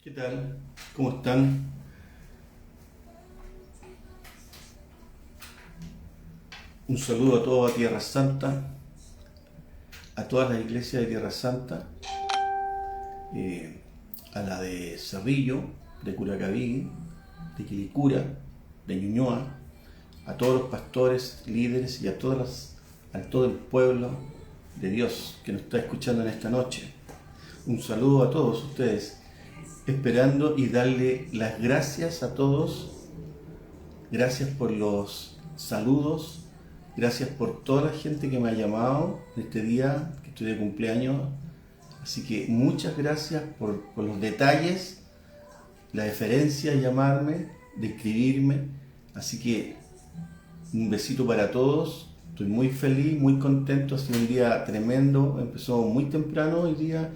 ¿Qué tal? ¿Cómo están? Un saludo a toda Tierra Santa, a todas las iglesias de Tierra Santa, a la de Cerrillo, de Curacaví, de Quilicura, de Ñuñoa, a todos los pastores, líderes y a todo el pueblo de Dios que nos está escuchando en esta noche. Un saludo a todos ustedes, esperando y darle las gracias a todos. Gracias por los saludos, gracias por toda la gente que me ha llamado en este día que estoy de cumpleaños. Así que muchas gracias por los detalles, la deferencia de llamarme, de escribirme. Así que un besito para todos. Estoy muy feliz, muy contento. Ha sido un día tremendo. Empezó muy temprano hoy día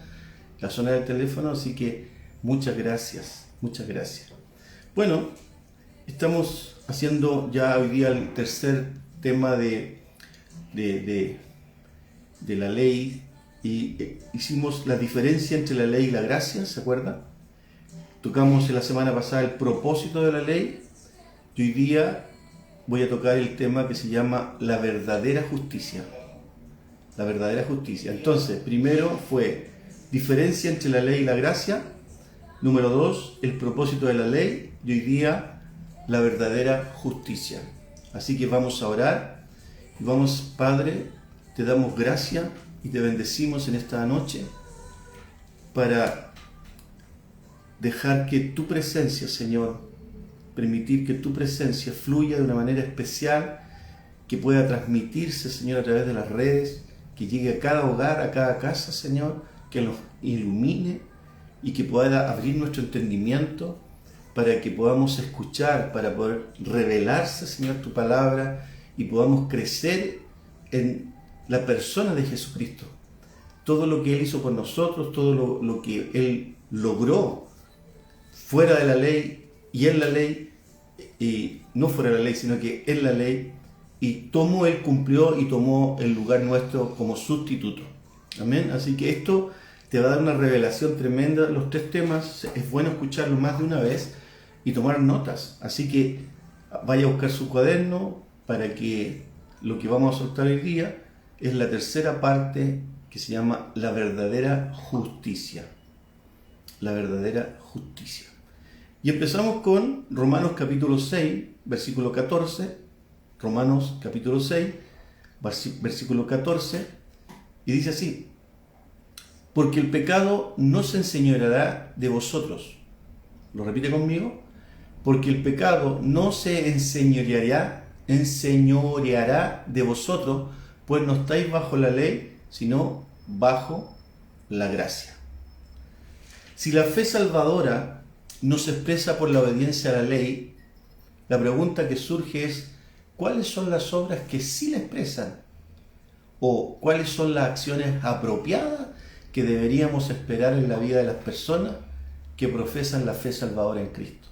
la zona del teléfono, así que muchas gracias, muchas gracias. Bueno, estamos haciendo ya hoy día el tercer tema de la ley y hicimos la diferencia entre la ley y la gracia, ¿se acuerdan? Tocamos la semana pasada el propósito de la ley y hoy día voy a tocar el tema que se llama la verdadera justicia. La verdadera justicia. Entonces, primero fue diferencia entre la ley y la gracia. Número 2, el propósito de la ley. Y hoy día, la verdadera justicia. Así que vamos a orar. Y vamos, Padre, te damos gracia y te bendecimos en esta noche para dejar que tu presencia, Señor, permitir que tu presencia fluya de una manera especial, que pueda transmitirse, Señor, a través de las redes, que llegue a cada hogar, a cada casa, Señor, que nos ilumine y que pueda abrir nuestro entendimiento para que podamos escuchar, para poder revelarse, Señor, tu palabra y podamos crecer en la persona de Jesucristo. Todo lo que Él hizo por nosotros, todo lo que Él logró fuera de la ley y en la ley, y no fuera de la ley, sino que en la ley, y Él cumplió y tomó el lugar nuestro como sustituto. Amén. Así que esto te va a dar una revelación tremenda. Los tres temas es bueno escucharlos más de una vez y tomar notas. Así que vaya a buscar su cuaderno para que lo que vamos a soltar hoy día es la tercera parte que se llama la verdadera justicia. La verdadera justicia. Y empezamos con Romanos capítulo 6, versículo 14. Romanos capítulo 6, versículo 14. Y dice así: porque el pecado no se enseñoreará de vosotros. ¿Lo repite conmigo? Porque el pecado no se enseñoreará de vosotros, pues no estáis bajo la ley, sino bajo la gracia. Si la fe salvadora no se expresa por la obediencia a la ley, la pregunta que surge es: ¿cuáles son las obras que sí la expresan? ¿O cuáles son las acciones apropiadas que deberíamos esperar en la vida de las personas que profesan la fe salvadora en Cristo?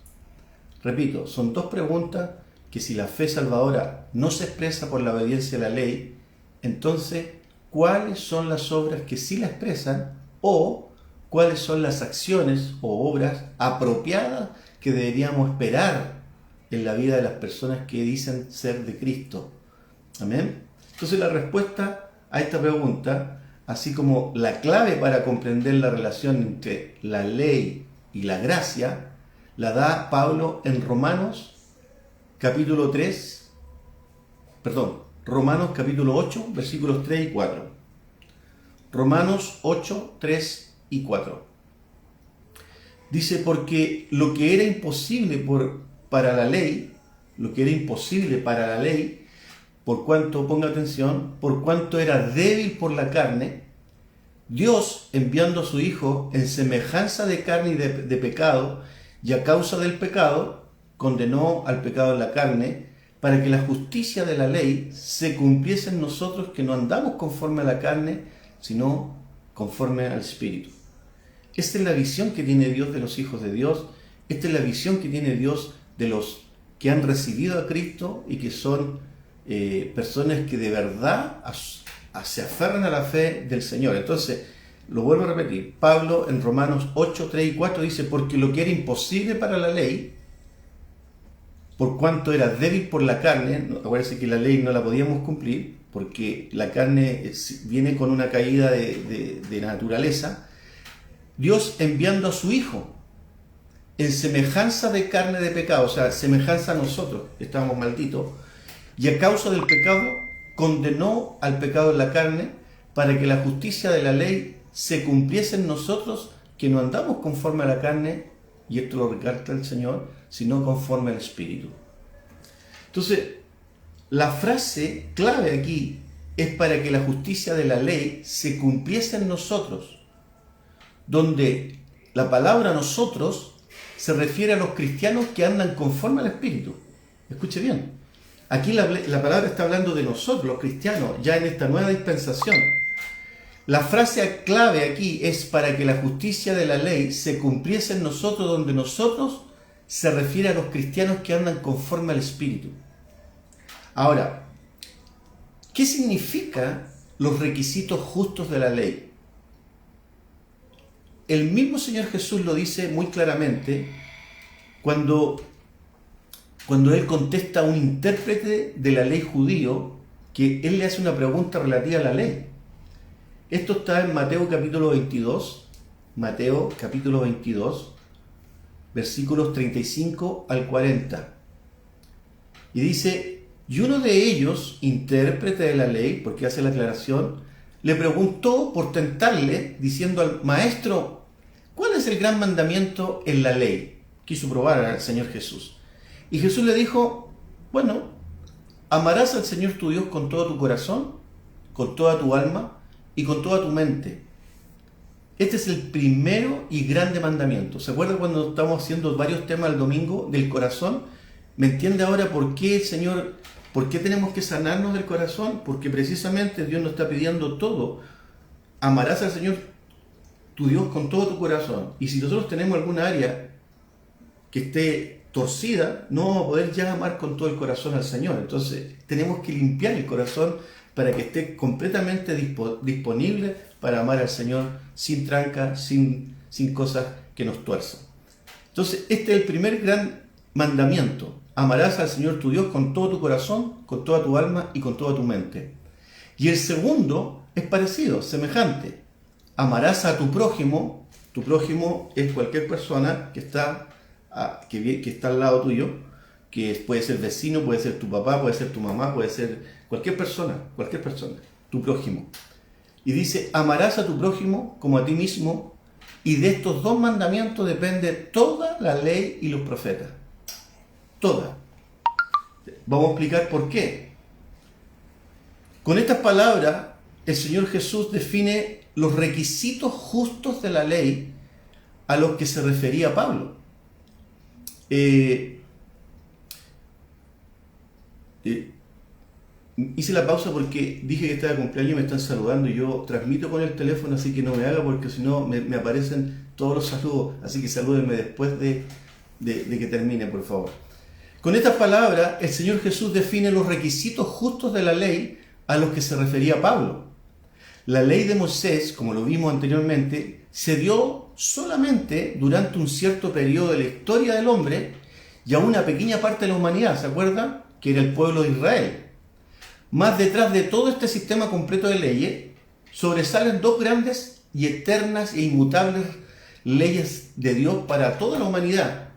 Repito, son dos preguntas que si la fe salvadora no se expresa por la obediencia a la ley, entonces, ¿cuáles son las obras que sí la expresan? ¿O cuáles son las acciones o obras apropiadas que deberíamos esperar en la vida de las personas que dicen ser de Cristo? Amén. Entonces la respuesta a esta pregunta, así como la clave para comprender la relación entre la ley y la gracia, la da Pablo en Romanos capítulo 8, versículos 3 y 4. Romanos 8, 3 y 4. Dice: porque lo que era imposible para la ley, por cuanto, ponga atención, por cuanto era débil por la carne, Dios, enviando a su Hijo en semejanza de carne y de pecado, y a causa del pecado, condenó al pecado en la carne, para que la justicia de la ley se cumpliese en nosotros, que no andamos conforme a la carne, sino conforme al Espíritu. Esta es la visión que tiene Dios de los hijos de Dios. Esta es la visión que tiene Dios de los que han recibido a Cristo y que son personas que de verdad se aferran a la fe del Señor. Entonces, Lo vuelvo a repetir. Pablo en Romanos 8, 3 y 4 dice, porque lo que era imposible para la ley, por cuanto era débil por la carne, acuérdense que la ley no la podíamos cumplir, porque la carne viene con una caída de naturaleza, Dios enviando a su Hijo en semejanza de carne de pecado, o sea, semejanza a nosotros, que estábamos malditos, y a causa del pecado condenó al pecado en la carne para que la justicia de la ley se cumpliese en nosotros, que no andamos conforme a la carne, y esto lo recalca el Señor, sino conforme al Espíritu. Entonces, la frase clave aquí es para que la justicia de la ley se cumpliese en nosotros, donde la palabra nosotros se refiere a los cristianos que andan conforme al Espíritu. Escuche bien, aquí la palabra está hablando de nosotros, los cristianos, ya en esta nueva dispensación. La frase clave aquí es para que la justicia de la ley se cumpliese en nosotros, donde nosotros se refiere a los cristianos que andan conforme al Espíritu. Ahora, ¿qué significan los requisitos justos de la ley? El mismo Señor Jesús lo dice muy claramente cuando Él contesta a un intérprete de la ley judío, que Él le hace una pregunta relativa a la ley. Esto está en Mateo capítulo 22, versículos 35 al 40. Y dice, y uno de ellos, intérprete de la ley, porque hace la aclaración, le preguntó por tentarle, diciendo al maestro, ¿cuál es el gran mandamiento en la ley? Quiso probar al Señor Jesús. Y Jesús le dijo, bueno, amarás al Señor tu Dios con todo tu corazón, con toda tu alma y con toda tu mente. Este es el primero y grande mandamiento. ¿Se acuerdan cuando estamos haciendo varios temas el domingo del corazón? ¿Me entiende ahora por qué el Señor, por qué tenemos que sanarnos del corazón? Porque precisamente Dios nos está pidiendo todo. Amarás al Señor tu Dios con todo tu corazón. Y si nosotros tenemos alguna área que esté torcida, no vamos a poder ya amar con todo el corazón al Señor. Entonces tenemos que limpiar el corazón para que esté completamente disponible para amar al Señor sin tranca, sin cosas que nos tuerzan. Entonces este es el primer gran mandamiento. Amarás al Señor tu Dios con todo tu corazón, con toda tu alma y con toda tu mente. Y el segundo es parecido, semejante. Amarás a tu prójimo. Tu prójimo es cualquier persona que está al lado tuyo, que puede ser vecino, puede ser tu papá, puede ser tu mamá, puede ser cualquier persona, tu prójimo. Y dice, amarás a tu prójimo como a ti mismo, y de estos dos mandamientos depende toda la ley y los profetas. Toda. Vamos a explicar por qué. Con estas palabras, el Señor Jesús define los requisitos justos de la ley a los que se refería Pablo. Hice la pausa porque dije que estaba de cumpleaños y me están saludando, y yo transmito con el teléfono, así que no me haga, porque si no me aparecen todos los saludos, así que salúdenme después de que termine, por favor. Con estas palabras, el Señor Jesús define los requisitos justos de la ley a los que se refería Pablo. La ley de Moisés, como lo vimos anteriormente, se dio solamente durante un cierto periodo de la historia del hombre y a una pequeña parte de la humanidad, ¿se acuerdan? Que era el pueblo de Israel. Más detrás de todo este sistema completo de leyes, sobresalen dos grandes y eternas e inmutables leyes de Dios para toda la humanidad.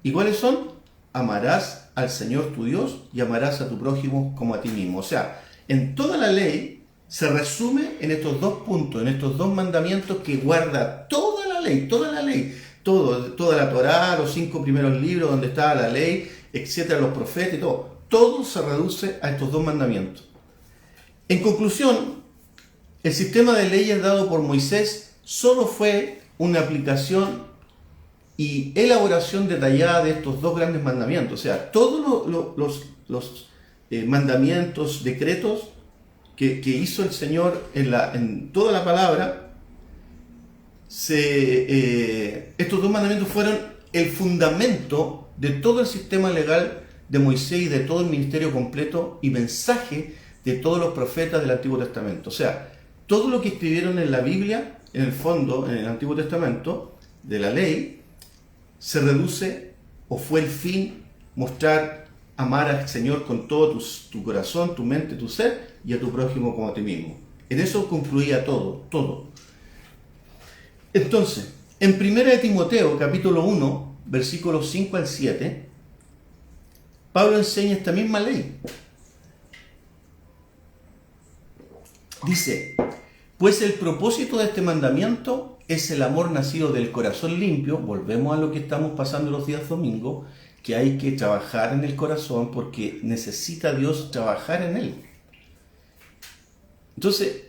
¿Y cuáles son? Amarás al Señor tu Dios y amarás a tu prójimo como a ti mismo. O sea, en toda la ley se resume en estos dos puntos, en estos dos mandamientos que guarda toda la ley, toda la Torá, los 5 primeros libros donde estaba la ley, etcétera, los profetas y todo. Todo se reduce a estos dos mandamientos. En conclusión, el sistema de leyes dado por Moisés solo fue una aplicación y elaboración detallada de estos dos grandes mandamientos. O sea, todos los mandamientos, decretos que hizo el Señor en toda la palabra, estos dos mandamientos fueron el fundamento de todo el sistema legal de Moisés y de todo el ministerio completo y mensaje de todos los profetas del Antiguo Testamento. O sea, todo lo que escribieron en la Biblia, en el fondo, en el Antiguo Testamento, de la ley, se reduce, o fue el fin, mostrar, amar al Señor con todo tu corazón, tu mente, tu ser, y a tu prójimo como a ti mismo. En eso concluía todo, todo. Entonces, en 1 de Timoteo, capítulo 1, versículos 5 al 7, Pablo enseña esta misma ley. Dice, pues el propósito de este mandamiento es el amor nacido del corazón limpio. Volvemos a lo que estamos pasando los días domingos, que hay que trabajar en el corazón porque necesita Dios trabajar en él. Entonces,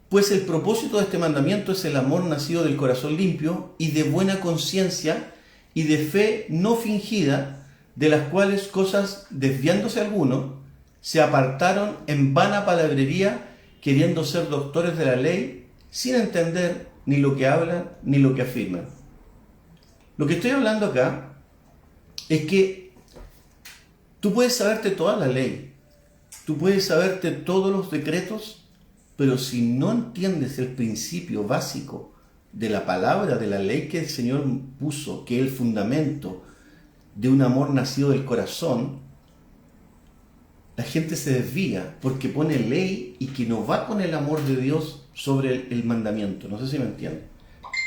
pues el propósito de este mandamiento es el amor nacido del corazón limpio y de buena conciencia y de fe no fingida, de las cuales cosas, desviándose algunos, se apartaron en vana palabrería, queriendo ser doctores de la ley, sin entender ni lo que hablan ni lo que afirman. Lo que estoy hablando acá es que tú puedes saberte toda la ley, tú puedes saberte todos los decretos, pero si no entiendes el principio básico de la palabra, de la ley que el Señor puso, que es el fundamento de un amor nacido del corazón, la gente se desvía porque pone ley y que no va con el amor de Dios sobre el mandamiento. No sé si me entienden.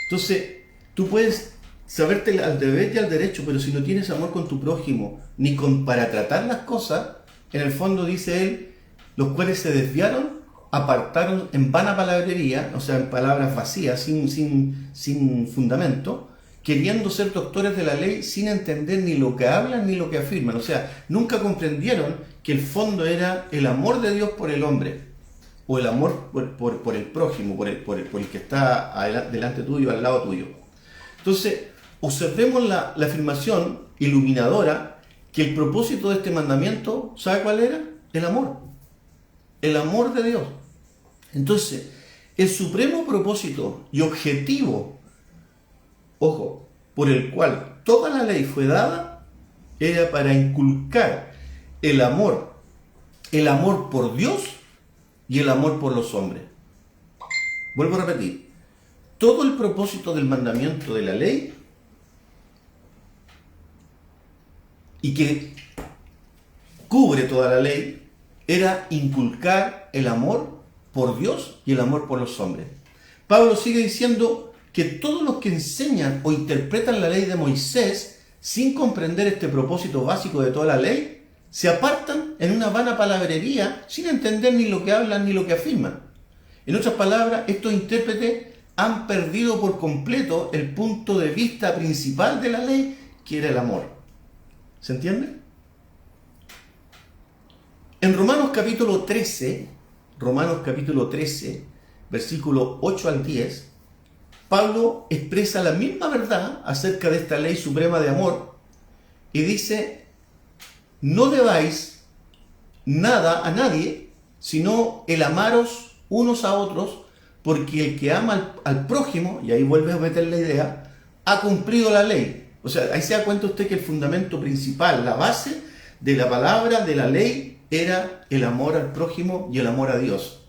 Entonces, tú puedes saberte al deber y al derecho, pero si no tienes amor con tu prójimo, ni para tratar las cosas, en el fondo dice él, los cuales se desviaron, apartaron en vana palabrería, o sea, en palabras vacías, sin fundamento, queriendo ser doctores de la ley sin entender ni lo que hablan ni lo que afirman. O sea, nunca comprendieron que el fondo era el amor de Dios por el hombre, o el amor por el prójimo, por el que está delante tuyo, al lado tuyo. Entonces, observemos la afirmación iluminadora que el propósito de este mandamiento, ¿sabe cuál era? El amor de Dios. Entonces, el supremo propósito y objetivo, ojo, por el cual toda la ley fue dada, era para inculcar el amor por Dios y el amor por los hombres. Vuelvo a repetir, todo el propósito del mandamiento de la ley, y que cubre toda la ley, era inculcar el amor por Dios y el amor por los hombres. Pablo sigue diciendo que todos los que enseñan o interpretan la ley de Moisés sin comprender este propósito básico de toda la ley, se apartan en una vana palabrería sin entender ni lo que hablan ni lo que afirman. En otras palabras, estos intérpretes han perdido por completo el punto de vista principal de la ley, que era el amor. ¿Se entiende? En Romanos capítulo 13, versículo 8 al 10, Pablo expresa la misma verdad acerca de esta ley suprema de amor y dice, no debáis nada a nadie, sino el amaros unos a otros, porque el que ama al prójimo, y ahí vuelve a meter la idea, ha cumplido la ley. O sea, ahí se da cuenta usted que el fundamento principal, la base de la palabra, de la ley, era el amor al prójimo y el amor a Dios.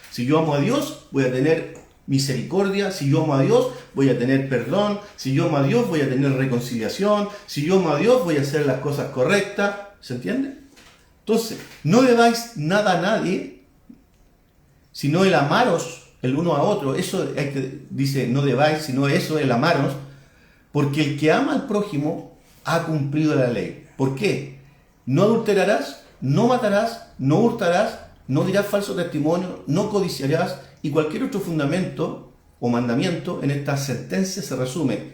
Si yo amo a Dios, voy a tener misericordia. Si yo amo a Dios, voy a tener perdón. Si yo amo a Dios, voy a tener reconciliación. Si yo amo a Dios, voy a hacer las cosas correctas. ¿Se entiende? Entonces, no debáis nada a nadie, sino el amaros el uno a otro. Eso dice, no debáis, sino eso, el amaros, porque el que ama al prójimo ha cumplido la ley. ¿Por qué? No adulterarás, no matarás, no hurtarás, no dirás falso testimonio, no codiciarás, y cualquier otro fundamento o mandamiento en esta sentencia se resume: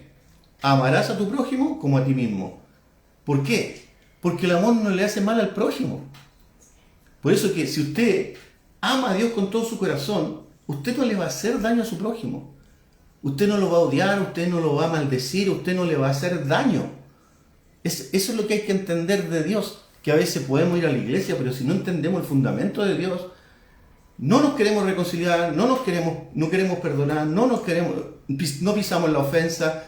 amarás a tu prójimo como a ti mismo. ¿Por qué? Porque el amor no le hace mal al prójimo. Por eso que si usted ama a Dios con todo su corazón, usted no le va a hacer daño a su prójimo. Usted no lo va a odiar, usted no lo va a maldecir, usted no le va a hacer daño. Eso es lo que hay que entender de Dios, que a veces podemos ir a la iglesia, pero si no entendemos el fundamento de Dios, no nos queremos reconciliar, no queremos perdonar, no pisamos la ofensa.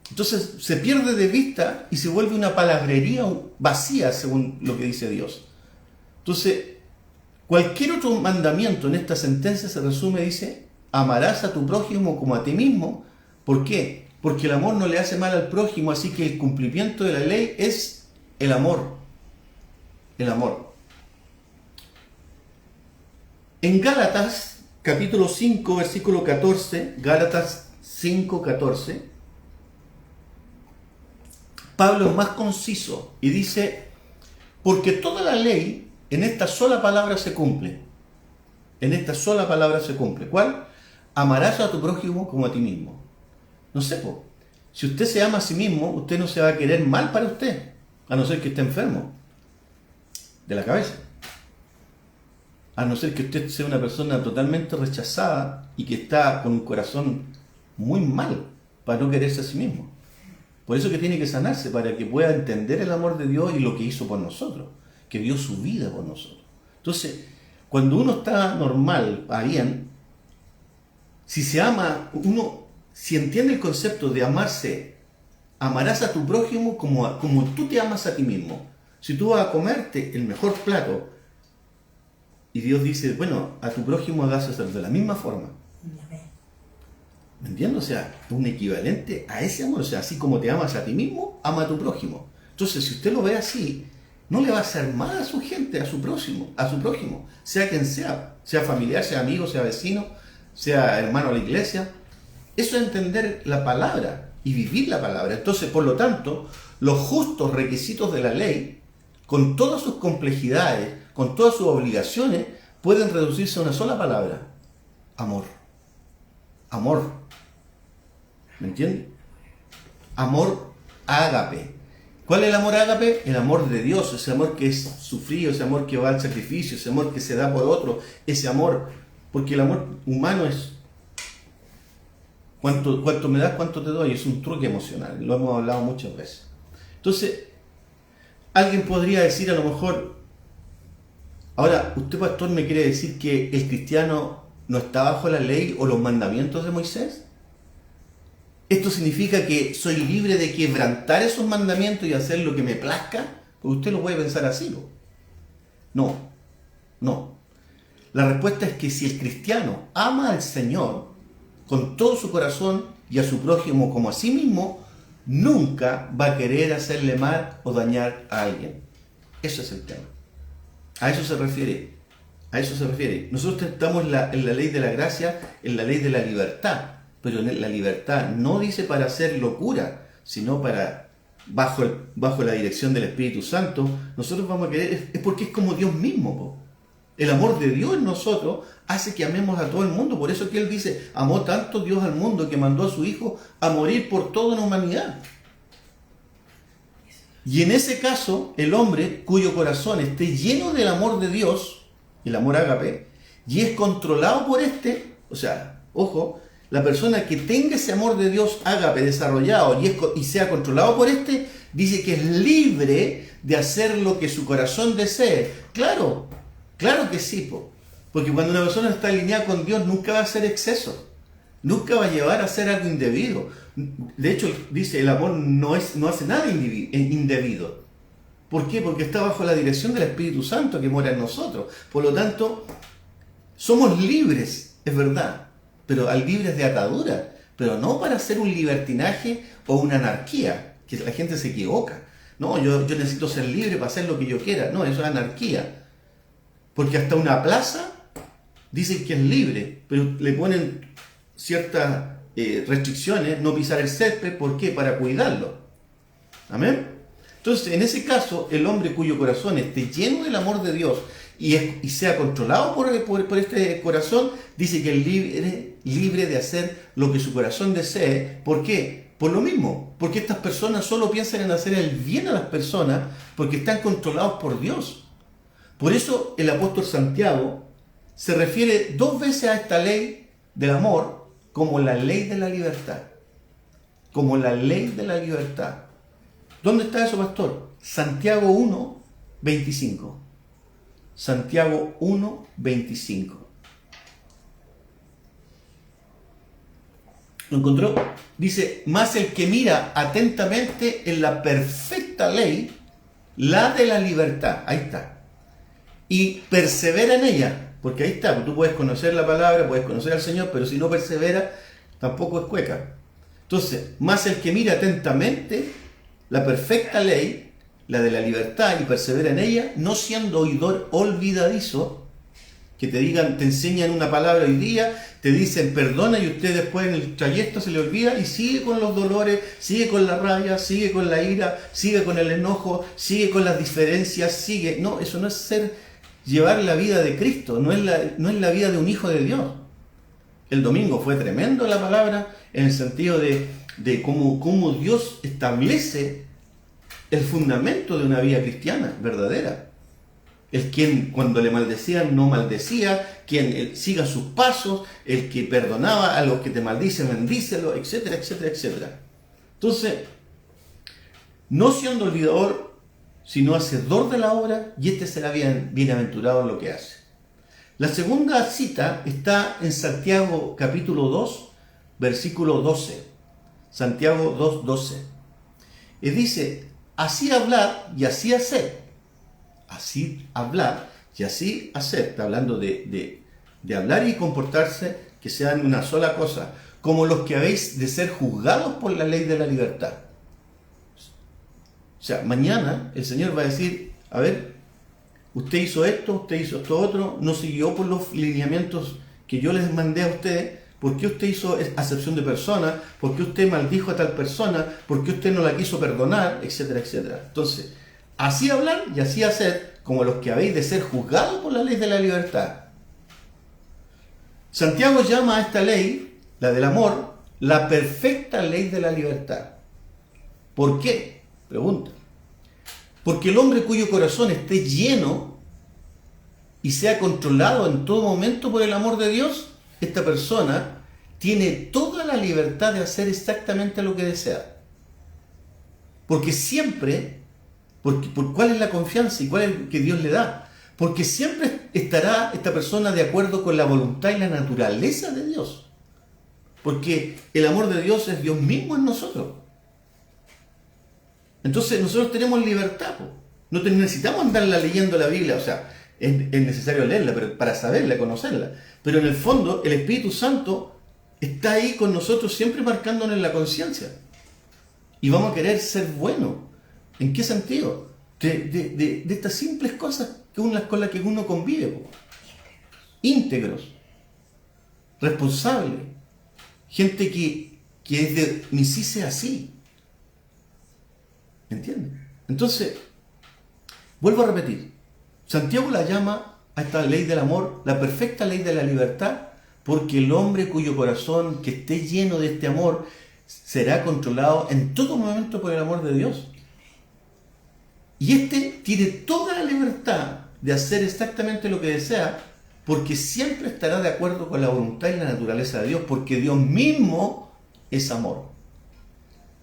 Entonces se pierde de vista y se vuelve una palabrería vacía, según lo que dice Dios. Entonces, Cualquier otro mandamiento en esta sentencia se resume, dice, amarás a tu prójimo como a ti mismo. ¿Por qué? Porque el amor no le hace mal al prójimo, así que el cumplimiento de la ley es el amor. El amor. En Gálatas, capítulo 5, versículo 14, Gálatas 5, 14, Pablo es más conciso y dice, porque toda la ley en esta sola palabra se cumple. En esta sola palabra se cumple. ¿Cuál? Amarás a tu prójimo como a ti mismo. No sé, si usted se ama a sí mismo, usted no se va a querer mal para usted, a no ser que esté enfermo de la cabeza. A no ser que usted sea una persona totalmente rechazada y que está con un corazón muy mal para no quererse a sí mismo. Por eso que tiene que sanarse, para que pueda entender el amor de Dios y lo que hizo por nosotros, que dio su vida por nosotros. Entonces, cuando uno está normal, bien, si se ama, si entiende el concepto de amarse, amarás a tu prójimo como tú te amas a ti mismo. Si tú vas a comerte el mejor plato, y Dios dice, bueno, a tu prójimo hagas hacer de la misma forma. ¿Me entiendes? O sea, un equivalente a ese amor. O sea, así como te amas a ti mismo, ama a tu prójimo. Entonces, si usted lo ve así, no le va a hacer mal a su gente, a su prójimo, sea quien sea familiar, sea amigo, sea vecino, sea hermano de la iglesia. Eso es entender la palabra y vivir la palabra. Entonces, por lo tanto, los justos requisitos de la ley, con todas sus complejidades, con todas sus obligaciones, pueden reducirse a una sola palabra: amor. Amor. ¿Me entiendes? Amor ágape. ¿Cuál es el amor ágape? El amor de Dios, ese amor que es sufrido, ese amor que va al sacrificio, ese amor que se da por otro, ese amor, porque el amor humano es cuánto me das, cuánto te doy, es un truque emocional, lo hemos hablado muchas veces. Entonces, alguien podría decir a lo mejor, ahora, usted pastor me quiere decir que el cristiano no está bajo la ley o los mandamientos de Moisés. ¿Esto significa que soy libre de quebrantar esos mandamientos y hacer lo que me plazca? Porque usted lo puede pensar así, ¿no? No. La respuesta es que si el cristiano ama al Señor con todo su corazón y a su prójimo como a sí mismo, nunca va a querer hacerle mal o dañar a alguien. Ese es el tema. A eso se refiere. A eso se refiere. Nosotros estamos en la ley de la gracia, en la ley de la libertad. Pero la libertad no dice para hacer locura, sino para, bajo la dirección del Espíritu Santo, nosotros vamos a querer, es porque es como Dios mismo, po. El amor de Dios en nosotros hace que amemos a todo el mundo. Por eso que Él dice, amó tanto Dios al mundo que mandó a su Hijo a morir por toda la humanidad. Y en ese caso, el hombre cuyo corazón esté lleno del amor de Dios, el amor ágape, y es controlado por o sea, ojo, la persona que tenga ese amor de Dios ágape desarrollado y sea controlado por dice que es libre de hacer lo que su corazón desee. Claro que sí, porque cuando una persona está alineada con Dios nunca va a hacer exceso, nunca va a llevar a hacer algo indebido. De hecho, dice, el amor no hace nada indebido. ¿Por qué? Porque está bajo la dirección del Espíritu Santo que mora en nosotros. Por lo tanto, somos libres, es verdad, pero libres de atadura, pero no para hacer un libertinaje o una anarquía, que la gente se equivoca. No, yo necesito ser libre para hacer lo que yo quiera. No, eso es anarquía. Porque hasta una plaza dicen que es libre, pero le ponen ciertas restricciones, no pisar el césped. ¿Por qué? Para cuidarlo. ¿Amén? Entonces, en ese caso, el hombre cuyo corazón esté lleno del amor de Dios y sea controlado por este corazón, dice que es libre de hacer lo que su corazón desee. ¿Por qué? Por lo mismo, porque estas personas solo piensan en hacer el bien a las personas porque están controlados por Dios. Por eso el apóstol Santiago se refiere 2 veces a esta ley del amor como la ley de la libertad. Como la ley de la libertad. ¿Dónde está eso, pastor? Santiago 1, 25. Santiago 1, 25. ¿Lo encontró? Dice, mas el que mira atentamente en la perfecta ley, la de la libertad, ahí está, y persevera en ella, porque ahí está, tú puedes conocer la palabra, puedes conocer al Señor, pero si no persevera, tampoco es cueca. Entonces, más el que mira atentamente la perfecta ley, la de la libertad, y persevera en ella, no siendo oidor olvidadizo, que te digan, te enseñan una palabra hoy día, te dicen perdona y usted después en el trayecto se le olvida y sigue con los dolores, sigue con la rabia, sigue con la ira, sigue con el enojo, sigue con las diferencias, sigue. No, eso no es llevar la vida de Cristo, no es la vida de un hijo de Dios. El domingo fue tremendo la palabra en el sentido de cómo Dios establece el fundamento de una vida cristiana verdadera. El quien cuando le maldecían no maldecía, quien siga sus pasos, el que perdonaba a los que te maldicen, bendícelo, etcétera, etcétera, etcétera. Entonces, no siendo olvidador, sino hacedor de la obra, y este será bienaventurado en lo que hace. La segunda cita está en Santiago capítulo 2, versículo 12. Santiago 2, 12. Y dice, así hablar y así hacer. Así hablar y así hacer. Está hablando de hablar y comportarse que sean una sola cosa, como los que habéis de ser juzgados por la ley de la libertad. O sea, mañana el Señor va a decir, a ver, usted hizo esto otro, no siguió por los lineamientos que yo les mandé a ustedes. ¿Por qué usted hizo acepción de personas? ¿Por qué usted maldijo a tal persona? ¿Por qué usted no la quiso perdonar? Etcétera, etcétera. Entonces, así hablar y así hacer, como los que habéis de ser juzgados por la ley de la libertad. Santiago llama a esta ley, la del amor, la perfecta ley de la libertad. ¿Por qué? Pregunta. Porque el hombre cuyo corazón esté lleno y sea controlado en todo momento por el amor de Dios, esta persona tiene toda la libertad de hacer exactamente lo que desea. Porque siempre, ¿cuál es la confianza y cuál es el que Dios le da? Porque siempre estará esta persona de acuerdo con la voluntad y la naturaleza de Dios. Porque el amor de Dios es Dios mismo en nosotros. Entonces nosotros tenemos libertad. No necesitamos andarla leyendo la Biblia, o sea, es necesario leerla pero para saberla, conocerla. Pero en el fondo el Espíritu Santo está ahí con nosotros siempre marcándonos en la conciencia. Y vamos a querer ser buenos. ¿En qué sentido? De estas simples cosas con las que uno convive. Íntegros, responsables, gente que es de ni si sea así. ¿Me entiendes? Entonces, vuelvo a repetir, Santiago la llama a esta ley del amor, la perfecta ley de la libertad, porque el hombre cuyo corazón que esté lleno de este amor será controlado en todo momento por el amor de Dios. Y este tiene toda la libertad de hacer exactamente lo que desea, porque siempre estará de acuerdo con la voluntad y la naturaleza de Dios, porque Dios mismo es amor.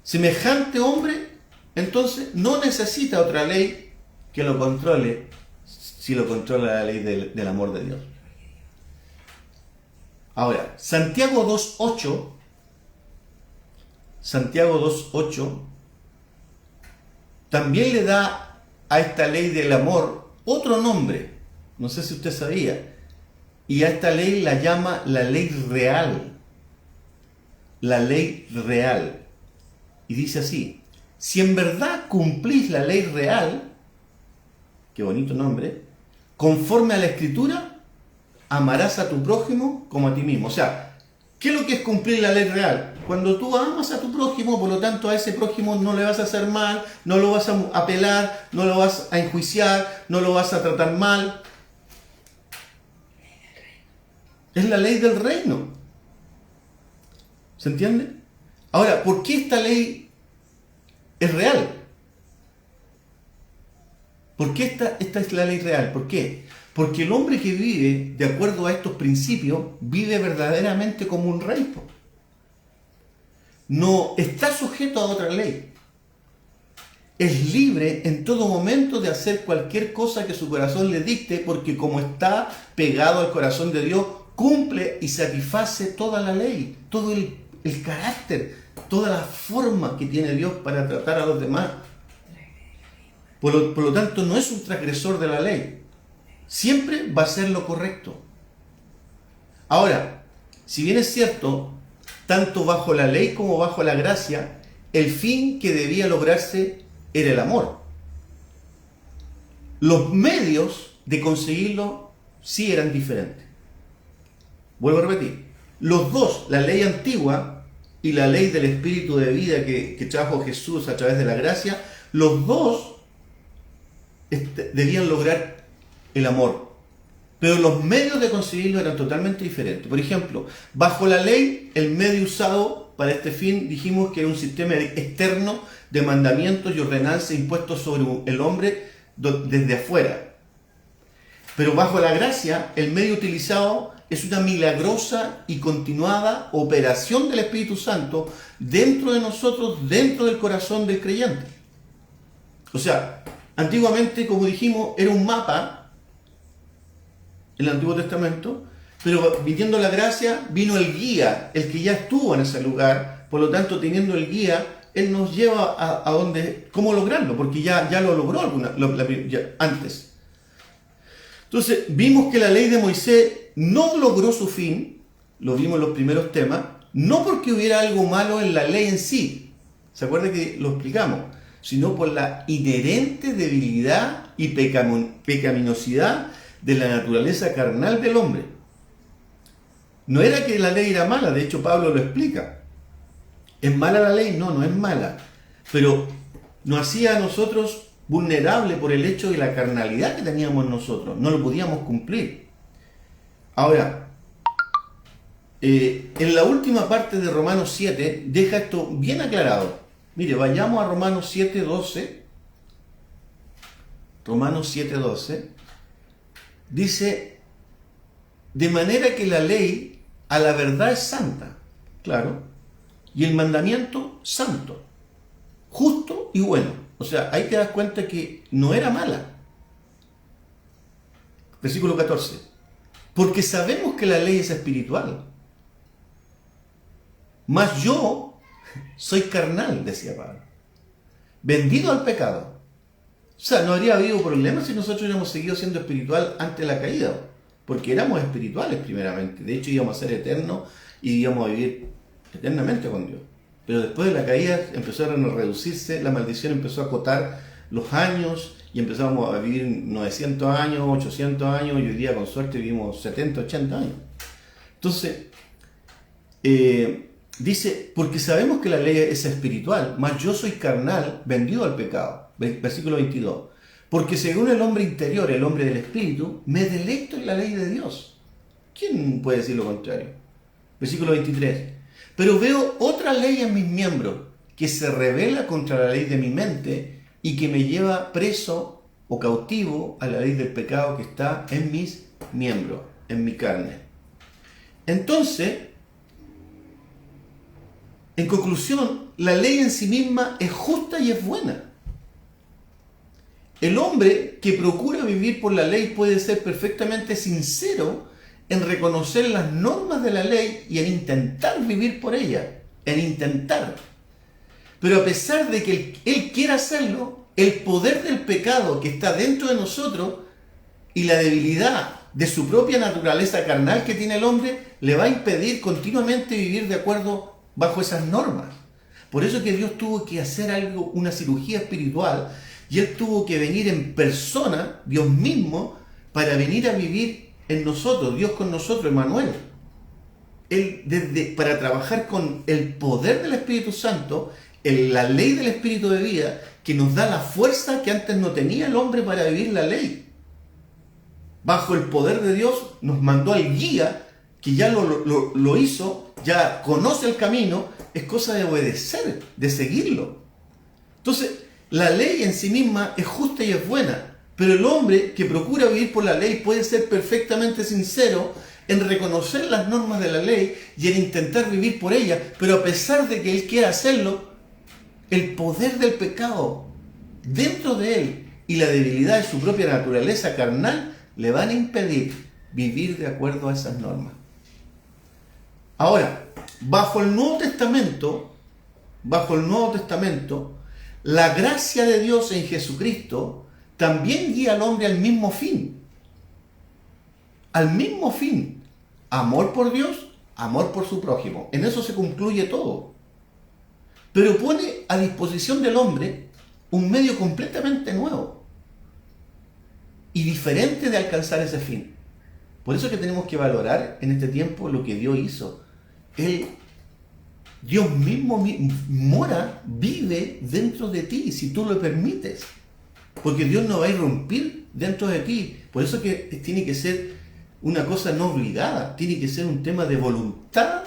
Semejante hombre, entonces, no necesita otra ley que lo controle, si lo controla la ley del amor de Dios. Ahora, Santiago 2.8 también le da a esta ley del amor otro nombre, no sé si usted sabía, y a esta ley la llama la ley real. La ley real. Y dice así, si en verdad cumplís la ley real, qué bonito nombre, conforme a la Escritura, amarás a tu prójimo como a ti mismo. O sea, ¿qué es lo que es cumplir la ley real? Cuando tú amas a tu prójimo, por lo tanto a ese prójimo no le vas a hacer mal, no lo vas a apelar, no lo vas a enjuiciar, no lo vas a tratar mal. Es la ley del reino. ¿Se entiende? Ahora, ¿por qué esta ley es real? ¿Por qué esta es la ley real? ¿Por qué? Porque el hombre que vive de acuerdo a estos principios vive verdaderamente como un rey. No está sujeto a otra ley. Es libre en todo momento de hacer cualquier cosa que su corazón le dicte, porque como está pegado al corazón de Dios, cumple y satisface toda la ley, todo el carácter, toda la forma que tiene Dios para tratar a los demás. Por lo tanto, no es un transgresor de la ley, siempre va a ser lo correcto. Ahora, si bien es cierto, tanto bajo la ley como bajo la gracia, el fin que debía lograrse era el amor. Los medios de conseguirlo sí eran diferentes. Vuelvo a repetir, los dos, la ley antigua y la ley del espíritu de vida que trajo Jesús a través de la gracia, los dos debían lograr el amor. Pero los medios de conseguirlo eran totalmente diferentes. Por ejemplo, bajo la ley, el medio usado para este fin, dijimos que era un sistema externo de mandamientos y ordenanzas impuestos sobre el hombre desde afuera. Pero bajo la gracia, el medio utilizado es una milagrosa y continuada operación del Espíritu Santo dentro de nosotros, dentro del corazón del creyente. O sea, antiguamente, como dijimos, era un mapa en el Antiguo Testamento, pero viniendo la gracia, vino el guía, el que ya estuvo en ese lugar. Por lo tanto, teniendo el guía, él nos lleva a donde, cómo lograrlo, porque ya lo logró antes. Entonces, vimos que la ley de Moisés no logró su fin, lo vimos en los primeros temas, no porque hubiera algo malo en la ley en sí, ¿se acuerda que lo explicamos? Sino por la inherente debilidad y pecaminosidad de la naturaleza carnal del hombre. No era que la ley era mala, de hecho Pablo lo explica. ¿Es mala la ley? No, no es mala. Pero nos hacía a nosotros vulnerables por el hecho de la carnalidad que teníamos nosotros. No lo podíamos cumplir. Ahora, en la última parte de Romanos 7 deja esto bien aclarado. Mire, vayamos a Romanos 7:12. Romanos 7:12. Dice, de manera que la ley a la verdad es santa, claro, y el mandamiento santo, justo y bueno. O sea, ahí te das cuenta que no era mala. Versículo 14. Porque sabemos que la ley es espiritual, mas yo soy carnal, decía Pablo, vendido al pecado. O sea, no habría habido problema si nosotros hubiéramos seguido siendo espiritual antes de la caída, porque éramos espirituales primeramente. De hecho, íbamos a ser eternos y íbamos a vivir eternamente con Dios. Pero después de la caída empezaron a reducirse, la maldición empezó a acotar los años y empezamos a vivir 900 años, 800 años y hoy día con suerte vivimos 70, 80 años. Entonces, dice, porque sabemos que la ley es espiritual, mas yo soy carnal, vendido al pecado. Versículo 22. Porque según el hombre interior, el hombre del espíritu, me deleito en la ley de Dios. ¿Quién puede decir lo contrario? Versículo 23. Pero veo otra ley en mis miembros, que se rebela contra la ley de mi mente y que me lleva preso o cautivo a la ley del pecado que está en mis miembros, en mi carne. Entonces, en conclusión, la ley en sí misma es justa y es buena. El hombre que procura vivir por la ley puede ser perfectamente sincero en reconocer las normas de la ley y en intentar vivir por ella, en intentar. Pero a pesar de que él quiera hacerlo, el poder del pecado que está dentro de nosotros y la debilidad de su propia naturaleza carnal que tiene el hombre le va a impedir continuamente vivir de acuerdo bajo esas normas. Por eso que Dios tuvo que hacer algo, una cirugía espiritual, y Él tuvo que venir en persona, Dios mismo, para venir a vivir en nosotros, Dios con nosotros, Emmanuel. Él, para trabajar con el poder del Espíritu Santo, la ley del Espíritu de vida, que nos da la fuerza que antes no tenía el hombre para vivir la ley. Bajo el poder de Dios nos mandó al guía, que ya lo hizo, ya conoce el camino, es cosa de obedecer, de seguirlo. Entonces, la ley en sí misma es justa y es buena, pero el hombre que procura vivir por la ley puede ser perfectamente sincero en reconocer las normas de la ley y en intentar vivir por ella, pero a pesar de que él quiera hacerlo, el poder del pecado dentro de él y la debilidad de su propia naturaleza carnal le van a impedir vivir de acuerdo a esas normas. Ahora, bajo el Nuevo Testamento, la gracia de Dios en Jesucristo también guía al hombre al mismo fin. al mismo fin. Amor por Dios, amor por su prójimo. En eso se concluye todo. Pero pone a disposición del hombre un medio completamente nuevo y diferente de alcanzar ese fin. Por eso es que tenemos que valorar en este tiempo lo que Dios hizo. Dios mismo mora, vive dentro de ti, si tú lo permites. Porque Dios no va a irrumpir dentro de ti. Por eso es que tiene que ser una cosa no obligada, tiene que ser un tema de voluntad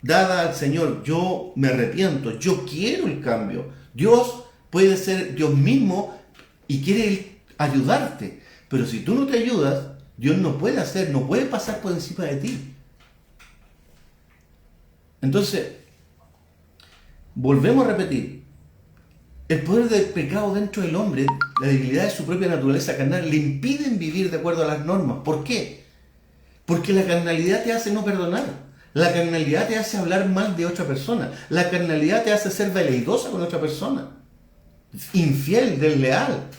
dada al Señor. Yo me arrepiento, yo quiero el cambio. Dios puede ser Dios mismo y quiere ayudarte. Pero si tú no te ayudas, Dios no puede pasar por encima de ti. Entonces, volvemos a repetir, el poder del pecado dentro del hombre, la debilidad de su propia naturaleza carnal, le impiden vivir de acuerdo a las normas. ¿Por qué? Porque la carnalidad te hace no perdonar, la carnalidad te hace hablar mal de otra persona, la carnalidad te hace ser veleidosa con otra persona, infiel, desleal.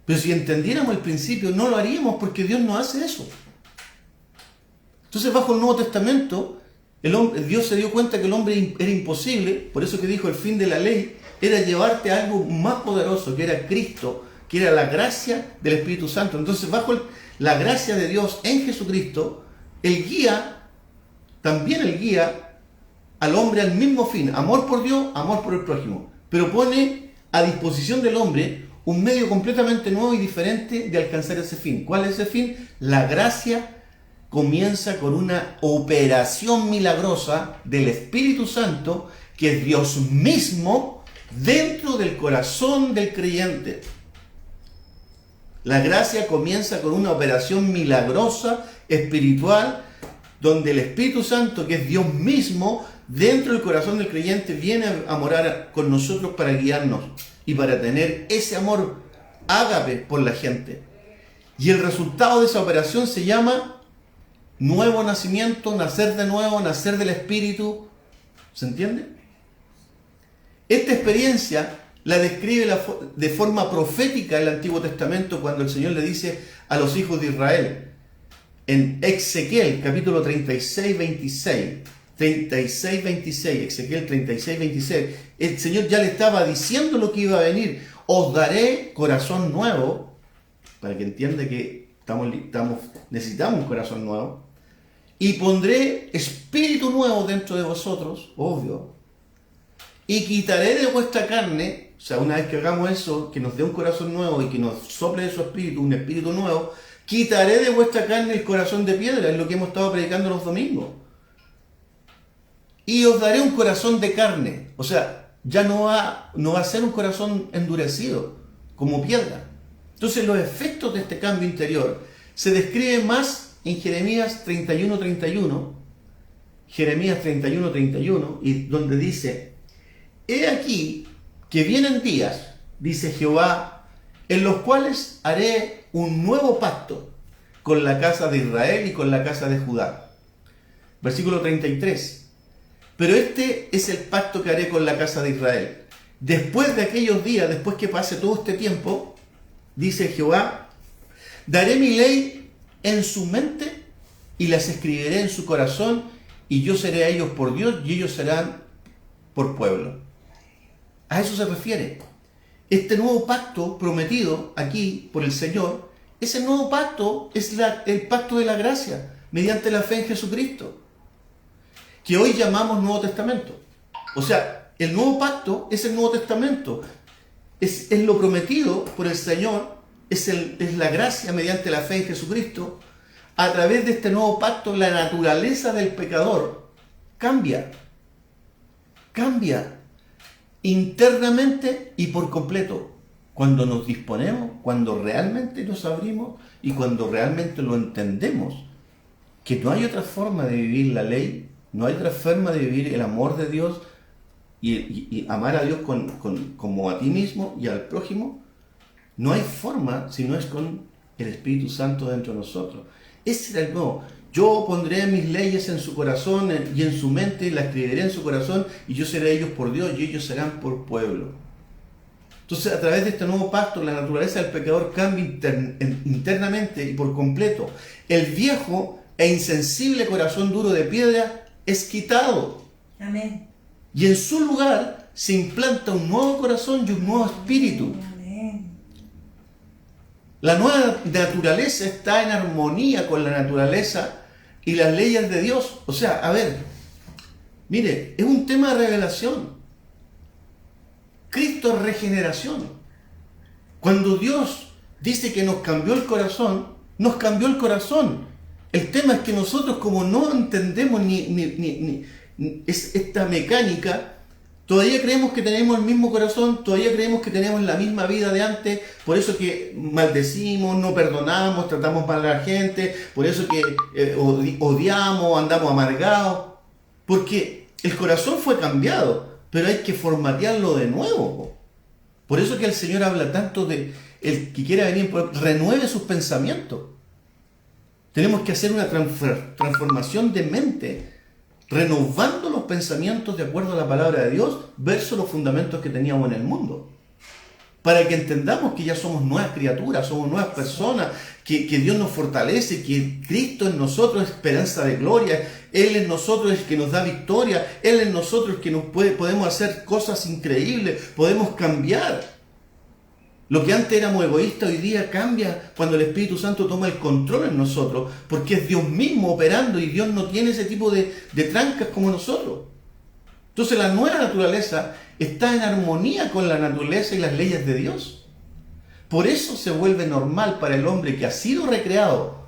Pero si entendiéramos el principio, no lo haríamos porque Dios no hace eso. Entonces, bajo el Nuevo Testamento, Dios se dio cuenta que el hombre era imposible, por eso que dijo el fin de la ley era llevarte a algo más poderoso, que era Cristo, que era la gracia del Espíritu Santo. Entonces, bajo la gracia de Dios en Jesucristo, también el guía al hombre al mismo fin, amor por Dios, amor por el prójimo, pero pone a disposición del hombre un medio completamente nuevo y diferente de alcanzar ese fin. ¿Cuál es ese fin? La gracia comienza con una operación milagrosa del Espíritu Santo, que es Dios mismo dentro del corazón del creyente. La gracia comienza con una operación milagrosa, espiritual, donde el Espíritu Santo, que es Dios mismo, dentro del corazón del creyente, viene a morar con nosotros para guiarnos y para tener ese amor ágape por la gente. Y el resultado de esa operación se llama nuevo nacimiento, nacer de nuevo, nacer del Espíritu. ¿Se entiende? Esta experiencia la describe de forma profética el Antiguo Testamento cuando el Señor le dice a los hijos de Israel en Ezequiel capítulo 36, 26, Ezequiel 36, 26, el Señor ya le estaba diciendo lo que iba a venir. Os daré corazón nuevo, para que entienda que necesitamos un corazón nuevo, y pondré espíritu nuevo dentro de vosotros, obvio, y quitaré de vuestra carne, o sea, una vez que hagamos eso, que nos dé un corazón nuevo y que nos sople de su espíritu, un espíritu nuevo, quitaré de vuestra carne el corazón de piedra, es lo que hemos estado predicando los domingos. Y os daré un corazón de carne, o sea, ya no va a ser un corazón endurecido, como piedra. Entonces los efectos de este cambio interior se describen más en Jeremías 31, 31, y donde dice: he aquí que vienen días, dice Jehová, en los cuales haré un nuevo pacto con la casa de Israel y con la casa de Judá. Versículo 33. Pero este es el pacto que haré con la casa de Israel. Después de aquellos días, después que pase todo este tiempo, dice Jehová, daré mi ley en su mente y las escribiré en su corazón, y yo seré a ellos por Dios y ellos serán por pueblo. A eso se refiere. Este nuevo pacto prometido aquí por el Señor, ese nuevo pacto es el pacto de la gracia, mediante la fe en Jesucristo, que hoy llamamos Nuevo Testamento. O sea, el nuevo pacto es el Nuevo Testamento, es lo prometido por el Señor, es la gracia mediante la fe en Jesucristo. A través de este nuevo pacto, la naturaleza del pecador cambia internamente y por completo, cuando nos disponemos, cuando realmente nos abrimos y cuando realmente lo entendemos, que no hay otra forma de vivir la ley, no hay otra forma de vivir el amor de Dios y amar a Dios como a ti mismo y al prójimo. No hay forma si no es con el Espíritu Santo dentro de nosotros. Ese era el nuevo. Yo pondré mis leyes en su corazón y en su mente, las escribiré en su corazón, y yo seré ellos por Dios y ellos serán por pueblo. Entonces, a través de este nuevo pacto, la naturaleza del pecador cambia internamente y por completo. El viejo e insensible corazón duro de piedra es quitado. Amén. Y en su lugar se implanta un nuevo corazón y un nuevo espíritu. Amén. La nueva naturaleza está en armonía con la naturaleza y las leyes de Dios. O sea, a ver, mire, es un tema de revelación. Cristo es regeneración. Cuando Dios dice que nos cambió el corazón, nos cambió el corazón. El tema es que nosotros, como no entendemos esta mecánica, todavía creemos que tenemos el mismo corazón, todavía creemos que tenemos la misma vida de antes, por eso que maldecimos, no perdonamos, tratamos mal a la gente, por eso que odiamos, andamos amargados, porque el corazón fue cambiado, pero hay que formatearlo de nuevo. Por eso que el Señor habla tanto de el que quiera venir, renueve sus pensamientos. Tenemos que hacer una transformación de mente, renovando los pensamientos de acuerdo a la palabra de Dios versus los fundamentos que teníamos en el mundo. Para que entendamos que ya somos nuevas criaturas, somos nuevas personas, que Dios nos fortalece, que Cristo en nosotros es esperanza de gloria, Él en nosotros es el que nos da victoria, Él en nosotros es que podemos hacer cosas increíbles, podemos cambiar. Lo que antes éramos egoístas, hoy día cambia cuando el Espíritu Santo toma el control en nosotros, porque es Dios mismo operando y Dios no tiene ese tipo de trancas como nosotros. Entonces la nueva naturaleza está en armonía con la naturaleza y las leyes de Dios. Por eso se vuelve normal para el hombre que ha sido recreado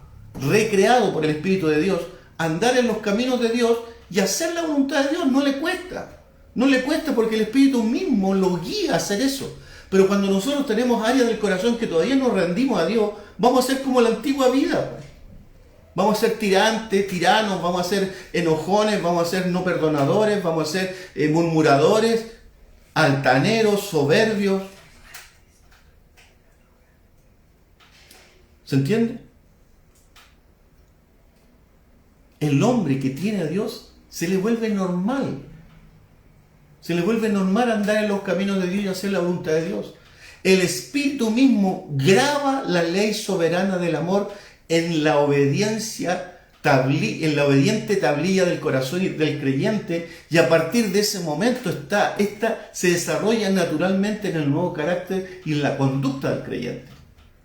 por el Espíritu de Dios, andar en los caminos de Dios y hacer la voluntad de Dios. No le cuesta. No le cuesta porque el Espíritu mismo lo guía a hacer eso. Pero cuando nosotros tenemos áreas del corazón que todavía no rendimos a Dios, vamos a ser como la antigua vida. Vamos a ser tirantes, tiranos, vamos a ser enojones, vamos a ser no perdonadores, vamos a ser murmuradores, altaneros, soberbios. ¿Se entiende? El hombre que tiene a Dios se le vuelve normal. Se le vuelve normal andar en los caminos de Dios y hacer la voluntad de Dios. El Espíritu mismo graba la ley soberana del amor en la obediencia, en la obediente tablilla del corazón del creyente, y a partir de ese momento esta se desarrolla naturalmente en el nuevo carácter y en la conducta del creyente.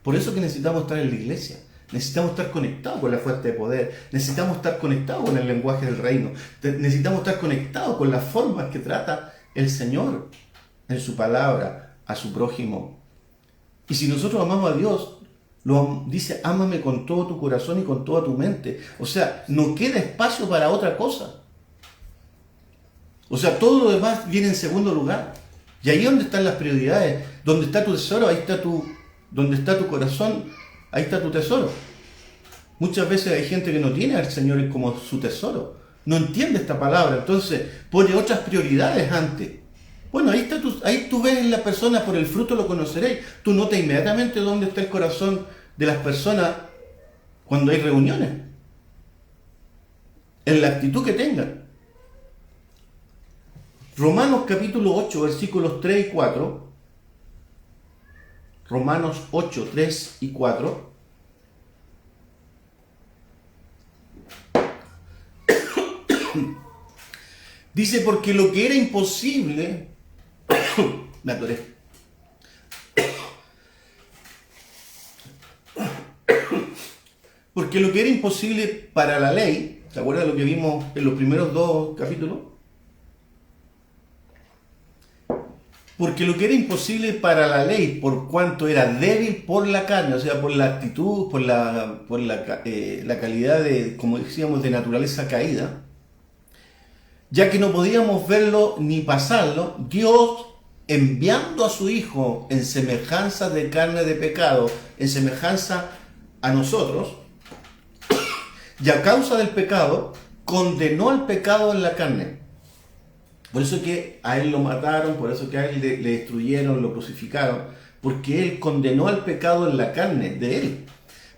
Por eso que necesitamos estar en la iglesia. Necesitamos estar conectados con la fuente de poder, necesitamos estar conectados con el lenguaje del reino, necesitamos estar conectados con las formas que trata el Señor en su palabra a su prójimo. Y si nosotros amamos a Dios, dice, ámame con todo tu corazón y con toda tu mente. O sea, no queda espacio para otra cosa. O sea, todo lo demás viene en segundo lugar. Y ahí es donde están las prioridades, donde está tu tesoro, donde está tu corazón, ahí está tu tesoro. Muchas veces hay gente que no tiene al Señor como su tesoro. No entiende esta palabra. Entonces pone otras prioridades antes. Bueno, ahí tú ves en la persona, por el fruto lo conoceréis. Tú notas inmediatamente dónde está el corazón de las personas cuando hay reuniones. En la actitud que tengan. Romanos capítulo 8, versículos 3 y 4. Romanos 8, 3 y 4. Dice, porque lo que era imposible, me atoré. Porque lo que era imposible para la ley, ¿se acuerdan de lo que vimos en los primeros dos capítulos? Porque lo que era imposible para la ley, por cuanto era débil por la carne, o sea, por la actitud, por la calidad de, como decíamos, de naturaleza caída, ya que no podíamos verlo ni pasarlo, Dios, enviando a su Hijo en semejanza de carne de pecado, en semejanza a nosotros, y a causa del pecado, condenó al pecado en la carne. Por eso que a él lo mataron, por eso que a él le destruyeron, lo crucificaron, porque él condenó al pecado en la carne de él,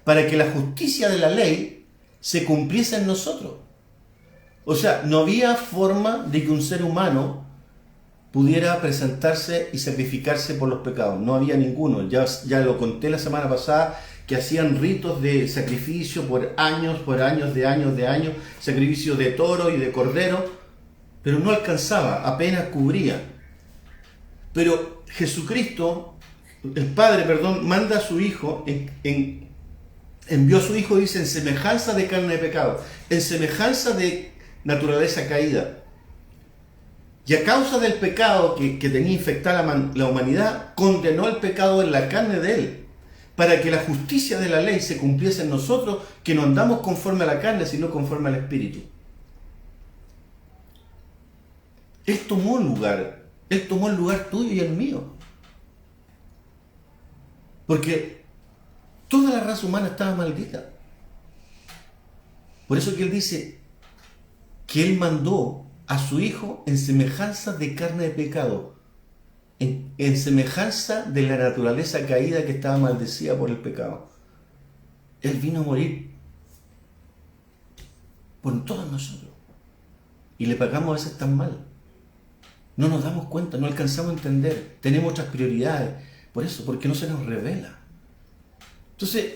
para que la justicia de la ley se cumpliese en nosotros. O sea, no había forma de que un ser humano pudiera presentarse y sacrificarse por los pecados. No había ninguno. Ya lo conté la semana pasada, que hacían ritos de sacrificio por años, de años, sacrificio de toro y de cordero, pero no alcanzaba, apenas cubría. Pero Jesucristo, el Padre, manda a su Hijo, envió a su Hijo, dice, en semejanza de carne de pecado, en semejanza de naturaleza caída. Y a causa del pecado que tenía infectada la humanidad, condenó el pecado en la carne de Él, para que la justicia de la ley se cumpliese en nosotros, que no andamos conforme a la carne, sino conforme al Espíritu. Él tomó el lugar tuyo y el mío. Porque toda la raza humana estaba maldita. Por eso que Él dice que Él mandó a su Hijo en semejanza de carne de pecado, en semejanza de la naturaleza caída que estaba maldecida por el pecado. Él vino a morir por todos nosotros. Y le pagamos a veces tan mal. No nos damos cuenta, no alcanzamos a entender. Tenemos otras prioridades. Por eso, porque no se nos revela. Entonces,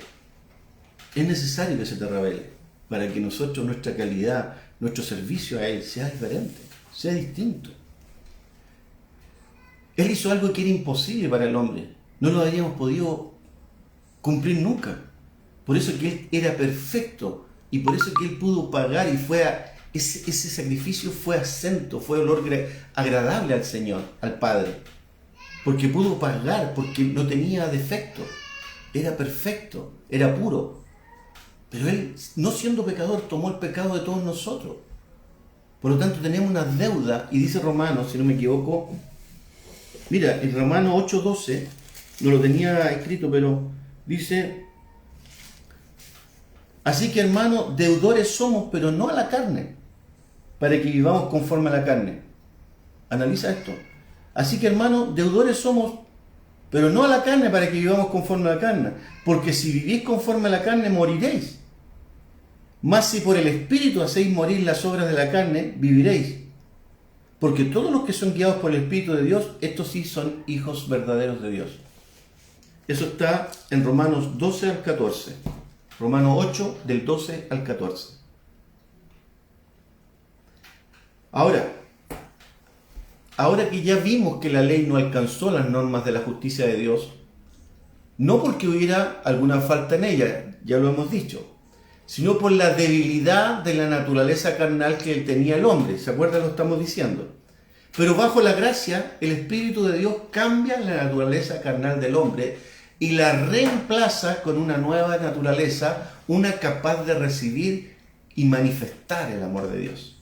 es necesario que se te revele para que nosotros, nuestra calidad, nuestro servicio a Él sea diferente, sea distinto. Él hizo algo que era imposible para el hombre. No lo habríamos podido cumplir nunca. Por eso que Él era perfecto y por eso que Él pudo pagar y ese sacrificio fue acento, fue olor agradable al Señor, al Padre. Porque pudo pagar, porque no tenía defecto. Era perfecto, era puro. Pero Él, no siendo pecador, tomó el pecado de todos nosotros. Por lo tanto, tenemos una deuda, y dice Romanos, si no me equivoco, mira, en Romanos 8:12, no lo tenía escrito, pero dice, así que hermanos, deudores somos, pero no a la carne, para que vivamos conforme a la carne. Analiza esto. Así que hermanos, deudores somos, pero no a la carne, para que vivamos conforme a la carne. Porque si vivís conforme a la carne, moriréis. Mas si por el Espíritu hacéis morir las obras de la carne, viviréis. Porque todos los que son guiados por el Espíritu de Dios, estos sí son hijos verdaderos de Dios. Eso está en Romanos 12 al 14. Romanos 8, del 12 al 14. Ahora que ya vimos que la ley no alcanzó las normas de la justicia de Dios, no porque hubiera alguna falta en ella, ya lo hemos dicho, sino por la debilidad de la naturaleza carnal que tenía el hombre. ¿Se acuerdan? Lo estamos diciendo. Pero bajo la gracia, el Espíritu de Dios cambia la naturaleza carnal del hombre y la reemplaza con una nueva naturaleza, una capaz de recibir y manifestar el amor de Dios.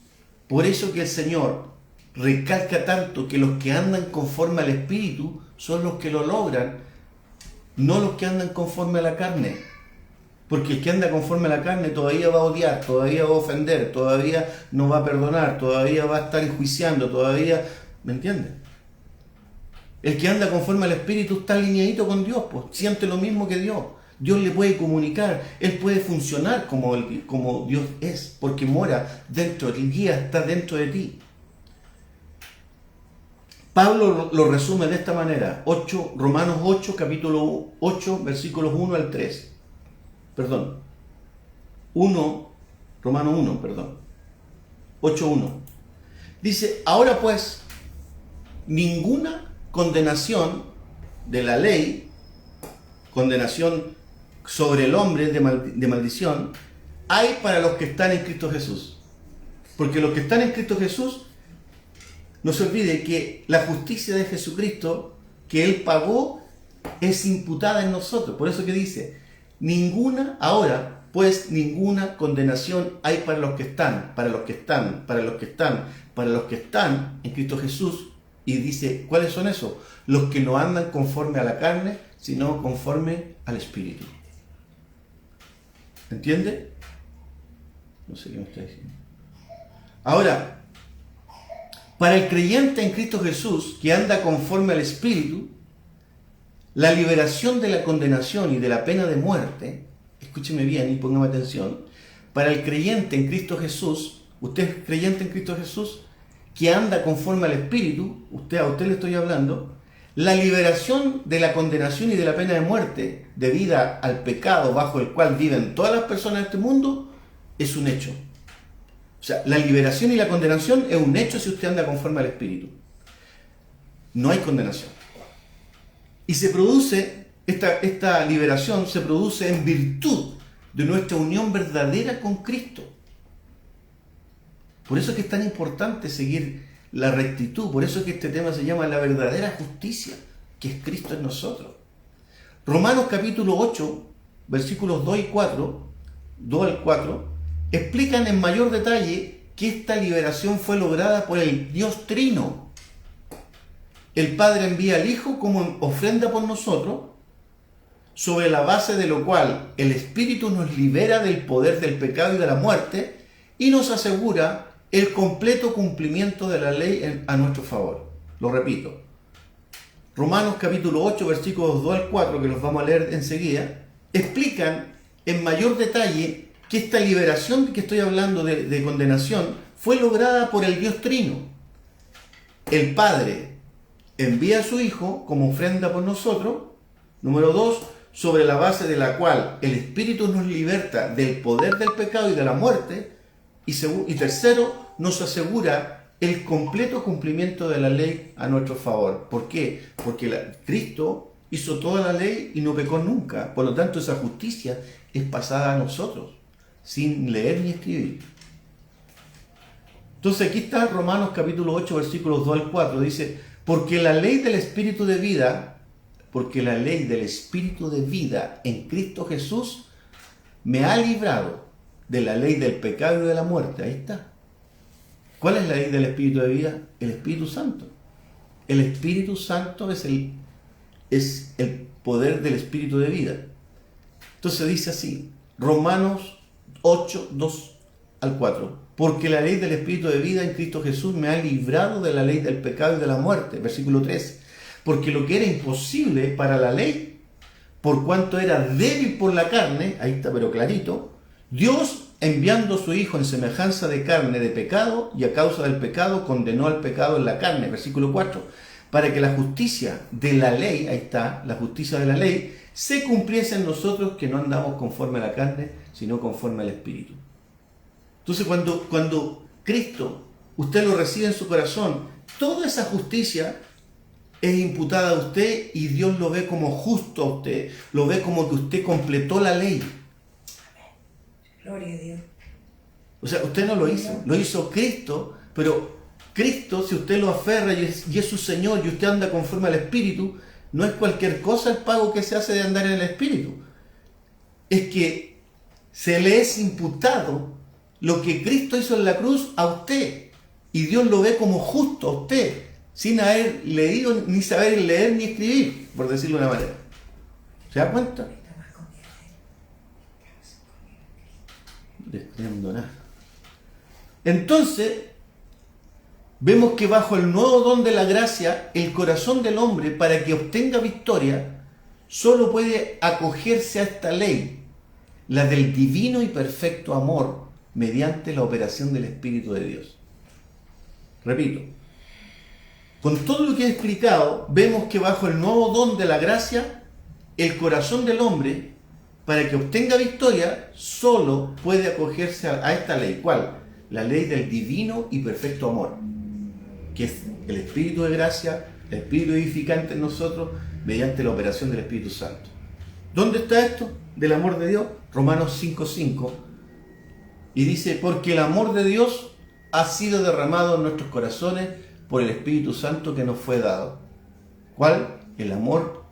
Por eso que el Señor recalca tanto que los que andan conforme al Espíritu son los que lo logran, no los que andan conforme a la carne. Porque el que anda conforme a la carne todavía va a odiar, todavía va a ofender, todavía no va a perdonar, todavía va a estar enjuiciando, todavía... ¿Me entiendes? El que anda conforme al Espíritu está alineadito con Dios, pues siente lo mismo que Dios. Dios le puede comunicar, Él puede funcionar como Dios es, porque mora dentro, el guía está dentro de ti. Pablo lo resume de esta manera, Romanos 8, capítulo 8, versículos 1 al 3. Romanos 1, 8:1. Dice, ahora pues, ninguna condenación de la ley, condenación sobre el hombre de maldición, hay para los que están en Cristo Jesús. Porque los que están en Cristo Jesús, no se olvide que la justicia de Jesucristo que Él pagó es imputada en nosotros. Por eso que dice, ahora pues ninguna condenación hay para los que están en Cristo Jesús. Y dice, ¿cuáles son esos? Los que no andan conforme a la carne, sino conforme al Espíritu. ¿Entiende? No sé qué me está diciendo. Ahora, para el creyente en Cristo Jesús, que anda conforme al Espíritu, la liberación de la condenación y de la pena de muerte, escúcheme bien y póngame atención, para el creyente en Cristo Jesús, usted es creyente en Cristo Jesús, que anda conforme al Espíritu, a usted le estoy hablando, la liberación de la condenación y de la pena de muerte debido al pecado bajo el cual viven todas las personas de este mundo es un hecho. O sea, la liberación y la condenación es un hecho si usted anda conforme al Espíritu. No hay condenación. Y se produce, esta liberación se produce en virtud de nuestra unión verdadera con Cristo. Por eso es que es tan importante seguir la rectitud, por eso es que este tema se llama la verdadera justicia, que es Cristo en nosotros. Romanos capítulo 8, versículos 2 al 4, explican en mayor detalle que esta liberación fue lograda por el Dios Trino. El Padre envía al Hijo como ofrenda por nosotros, sobre la base de lo cual el Espíritu nos libera del poder del pecado y de la muerte y nos asegura el completo cumplimiento de la ley a nuestro favor. Lo repito. Romanos capítulo 8, versículos 2 al 4, que los vamos a leer enseguida, explican en mayor detalle que esta liberación que estoy hablando de condenación fue lograda por el Dios Trino. El Padre envía a su Hijo como ofrenda por nosotros. Número 2, sobre la base de la cual el Espíritu nos liberta del poder del pecado y de la muerte. Y tercero, nos asegura el completo cumplimiento de la ley a nuestro favor. ¿Por qué? Porque Cristo hizo toda la ley y no pecó nunca. Por lo tanto, esa justicia es pasada a nosotros, sin leer ni escribir. Entonces aquí está Romanos capítulo 8, versículos 2 al 4. Dice, porque la ley del Espíritu de vida en Cristo Jesús me ha librado de la ley del pecado y de la muerte. Ahí está. ¿Cuál es la ley del Espíritu de vida? El Espíritu Santo. El Espíritu Santo es el poder del Espíritu de vida. Entonces dice así, Romanos 8, 2 al 4. Porque la ley del Espíritu de vida en Cristo Jesús me ha librado de la ley del pecado y de la muerte. Versículo 3. Porque lo que era imposible para la ley, por cuanto era débil por la carne, ahí está pero clarito, Dios enviando a su Hijo en semejanza de carne de pecado, y a causa del pecado condenó al pecado en la carne, versículo 4, para que la justicia de la ley, ahí está, la justicia de la ley, se cumpliese en nosotros que no andamos conforme a la carne, sino conforme al Espíritu. Entonces cuando Cristo, usted lo recibe en su corazón, toda esa justicia es imputada a usted y Dios lo ve como justo a usted, lo ve como que usted completó la ley. Gloria a Dios. O sea, usted no lo hizo, lo hizo Cristo, pero Cristo, si usted lo aferra y es su Señor y usted anda conforme al Espíritu, no es cualquier cosa el pago que se hace de andar en el Espíritu. Es que se le es imputado lo que Cristo hizo en la cruz a usted y Dios lo ve como justo a usted, sin haber leído, ni saber leer ni escribir, por decirlo de una manera. ¿Se da cuenta? Nada. Entonces, vemos que bajo el nuevo don de la gracia, el corazón del hombre, para que obtenga victoria, solo puede acogerse a esta ley, la del divino y perfecto amor, mediante la operación del Espíritu de Dios. Repito, con todo lo que he explicado, vemos que bajo el nuevo don de la gracia, el corazón del hombre, para que obtenga victoria, solo puede acogerse a esta ley. ¿Cuál? La ley del divino y perfecto amor, que es el Espíritu de gracia, el Espíritu edificante en nosotros, mediante la operación del Espíritu Santo. ¿Dónde está esto? Del amor de Dios. Romanos 5:5. Y dice, porque el amor de Dios ha sido derramado en nuestros corazones por el Espíritu Santo que nos fue dado. ¿Cuál? El amor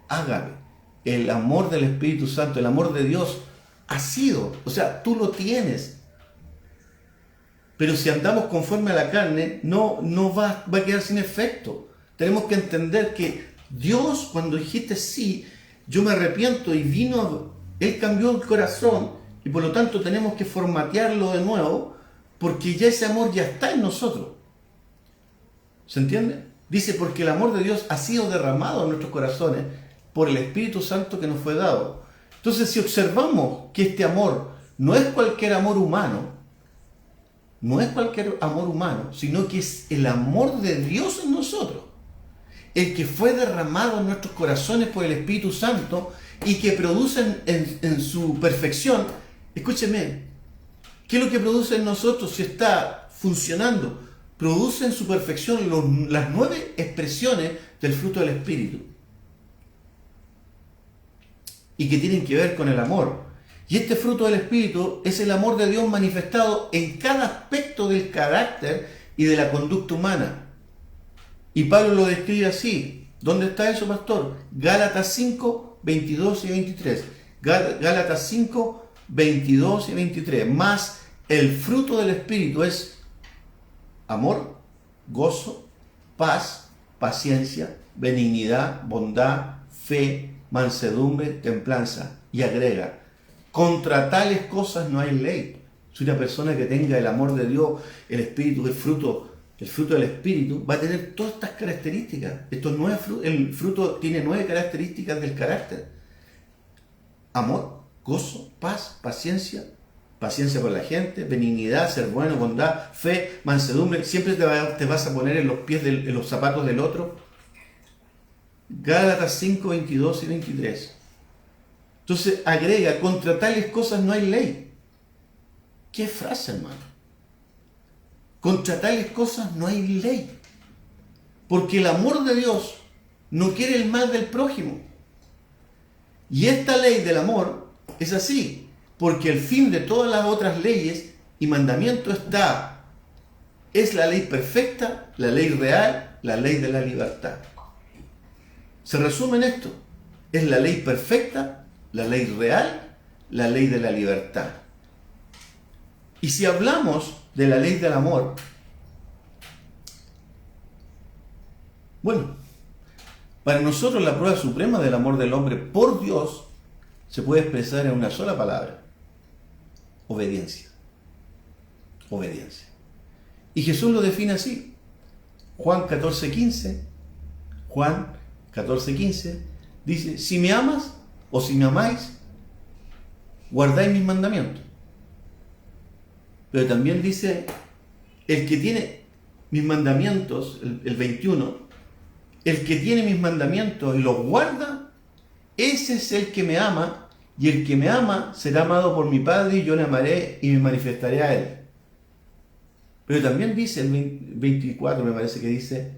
ágape. El amor del Espíritu Santo, el amor de Dios ha sido, o sea, tú lo tienes. Pero si andamos conforme a la carne, no va a quedar sin efecto. Tenemos que entender que Dios, cuando dijiste sí, yo me arrepiento y Él cambió el corazón y por lo tanto tenemos que formatearlo de nuevo porque ya ese amor ya está en nosotros. ¿Se entiende? Dice, porque el amor de Dios ha sido derramado en nuestros corazones por el Espíritu Santo que nos fue dado. Entonces, si observamos que este amor no es cualquier amor humano, no es cualquier amor humano, sino que es el amor de Dios en nosotros, el que fue derramado en nuestros corazones por el Espíritu Santo y que produce en su perfección. Escúcheme, ¿qué es lo que produce en nosotros si está funcionando? Produce en su perfección las 9 expresiones del fruto del Espíritu, y que tienen que ver con el amor. Y este fruto del Espíritu es el amor de Dios manifestado en cada aspecto del carácter y de la conducta humana. Y Pablo lo describe así. ¿Dónde está eso, pastor? Gálatas 5, 22 y 23. Gálatas 5, 22 y 23. Más el fruto del Espíritu es amor, gozo, paz, paciencia, benignidad, bondad, fe, mansedumbre, templanza. Y agrega, contra tales cosas no hay ley. Si una persona que tenga el amor de Dios, el Espíritu, el fruto del Espíritu, va a tener todas estas características. El fruto tiene 9 características del carácter: amor, gozo, paz, paciencia por la gente, benignidad, ser bueno, bondad, fe, mansedumbre. Siempre te vas a poner en los pies en los zapatos del otro. Gálatas 5, 22 y 23. Entonces agrega, contra tales cosas no hay ley. ¿Qué frase, hermano? Contra tales cosas no hay ley. Porque el amor de Dios no quiere el mal del prójimo. Y esta ley del amor es así, porque el fin de todas las otras leyes y mandamientos es la ley perfecta, la ley real, la ley de la libertad. Se resume en esto: es la ley perfecta, la ley real, la ley de la libertad. Y si hablamos de la ley del amor, bueno, para nosotros la prueba suprema del amor del hombre por Dios se puede expresar en una sola palabra: obediencia. Obediencia. Y Jesús lo define así. Juan 14:15 dice: si me amas o si me amáis, guardáis mis mandamientos. Pero también dice, el que tiene mis mandamientos, el 21, el que tiene mis mandamientos y los guarda, ese es el que me ama, y el que me ama será amado por mi Padre, y yo le amaré y me manifestaré a él. Pero también dice, el 24 me parece que dice,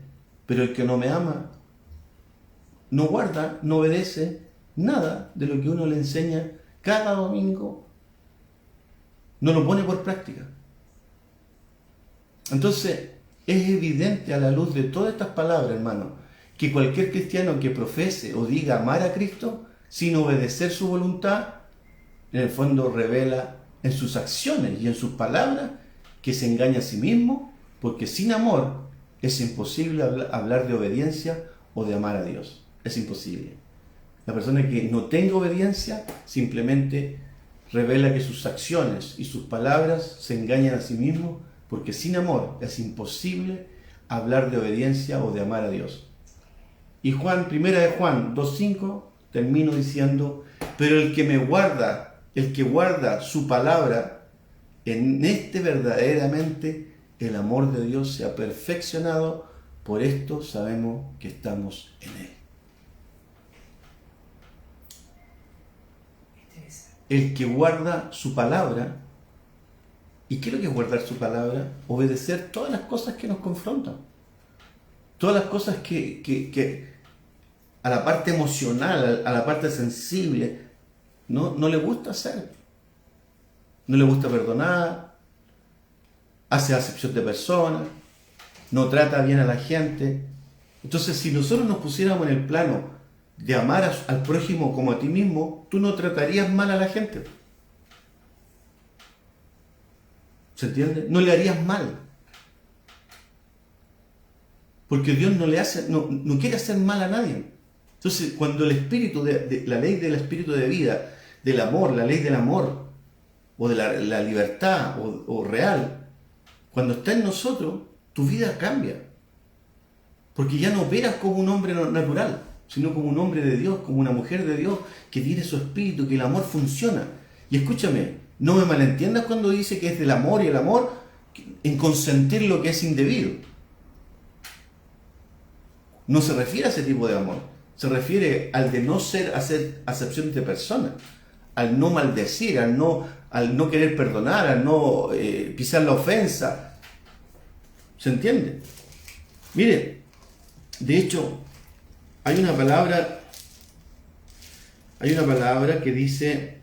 pero el que no me ama, no guarda, no obedece nada de lo que uno le enseña cada domingo, no lo pone por práctica. Entonces, es evidente a la luz de todas estas palabras, hermano, que cualquier cristiano que profese o diga amar a Cristo sin obedecer su voluntad, en el fondo revela en sus acciones y en sus palabras que se engaña a sí mismo, porque sin amor es imposible hablar de obediencia o de amar a Dios. Es imposible. La persona que no tenga obediencia simplemente revela que sus acciones y sus palabras se engañan a sí mismos, porque sin amor es imposible hablar de obediencia o de amar a Dios. Y primera de Juan 2:5, termino diciendo, pero el que guarda su palabra, en este verdaderamente el amor de Dios se ha perfeccionado, por esto sabemos que estamos en él. El que guarda su palabra. ¿Y qué es lo que es guardar su palabra? Obedecer todas las cosas que nos confrontan. Todas las cosas que a la parte emocional, a la parte sensible, no le gusta hacer. No le gusta perdonar, hace acepción de personas, no trata bien a la gente. Entonces, si nosotros nos pusiéramos en el plano de amar al prójimo como a ti mismo, tú no tratarías mal a la gente. ¿Se entiende? No le harías mal. Porque Dios no quiere hacer mal a nadie. Entonces, cuando el espíritu, la ley del espíritu de vida, del amor, la ley del amor, o de la libertad, o real, cuando está en nosotros, tu vida cambia. Porque ya no operas como un hombre natural, sino como un hombre de Dios, como una mujer de Dios, que tiene su espíritu, que el amor funciona. Y escúchame, no me malentiendas cuando dice que es del amor, y el amor, en consentir lo que es indebido. No se refiere a ese tipo de amor. Se refiere al de no hacer acepción de personas, al no maldecir, al no querer perdonar, al no pisar la ofensa. ¿Se entiende? Mire, de hecho, hay una palabra que dice,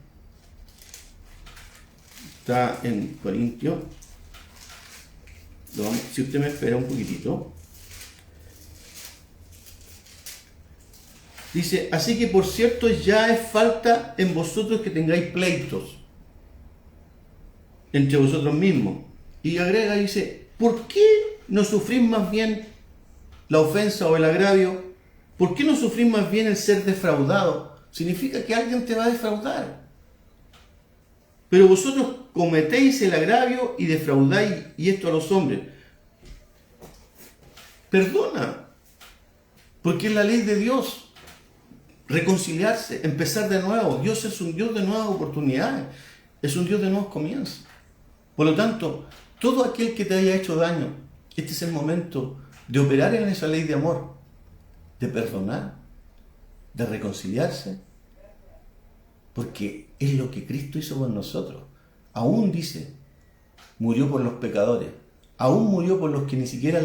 está en Corintios, si usted me espera un poquitito, dice, así que por cierto ya es falta en vosotros que tengáis pleitos entre vosotros mismos. Y agrega, dice, ¿por qué no sufrís más bien la ofensa o el agravio? ¿Por qué no sufrís más bien el ser defraudado? Significa que alguien te va a defraudar. Pero vosotros cometéis el agravio y defraudáis, y esto a los hombres. Perdona, porque es la ley de Dios. Reconciliarse, empezar de nuevo. Dios es un Dios de nuevas oportunidades, es un Dios de nuevos comienzos. Por lo tanto, todo aquel que te haya hecho daño, este es el momento de operar en esa ley de amor, de perdonar, de reconciliarse, porque es lo que Cristo hizo con nosotros. Aún dice, murió por los pecadores, aún murió por los que ni siquiera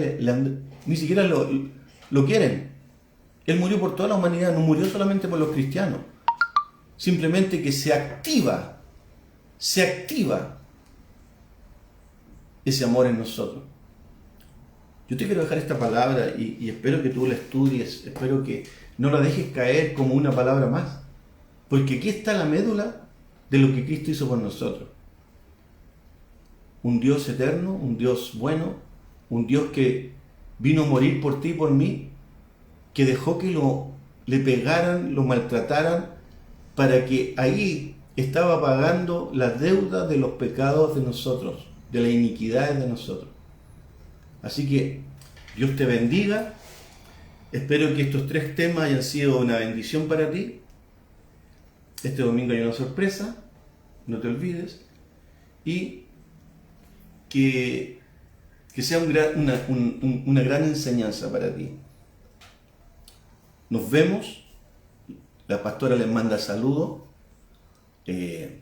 lo quieren. Él murió por toda la humanidad, no murió solamente por los cristianos. Simplemente que se activa ese amor en nosotros. Yo te quiero dejar esta palabra y espero que tú la estudies, espero que no la dejes caer como una palabra más, porque aquí está la médula de lo que Cristo hizo por nosotros. Un Dios eterno, un Dios bueno, un Dios que vino a morir por ti y por mí, que dejó que le pegaran, lo maltrataran, para que ahí estaba pagando las deudas de los pecados de nosotros, de las iniquidades de nosotros. Así que Dios te bendiga. Espero que estos 3 temas hayan sido una bendición para ti. Este domingo hay una sorpresa, no te olvides. Y que sea una gran enseñanza para ti. Nos vemos. La pastora les manda saludos. El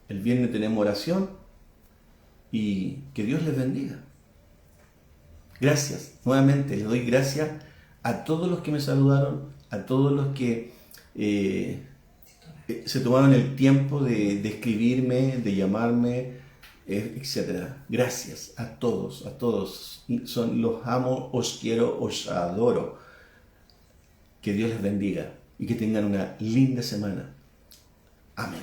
viernes tenemos oración. Y que Dios les bendiga. Gracias. Nuevamente les doy gracias a todos los que me saludaron, a todos los que se tomaron el tiempo de escribirme, de llamarme, etc. Gracias a todos, los amo, os quiero, os adoro. Que Dios les bendiga y que tengan una linda semana. Amén.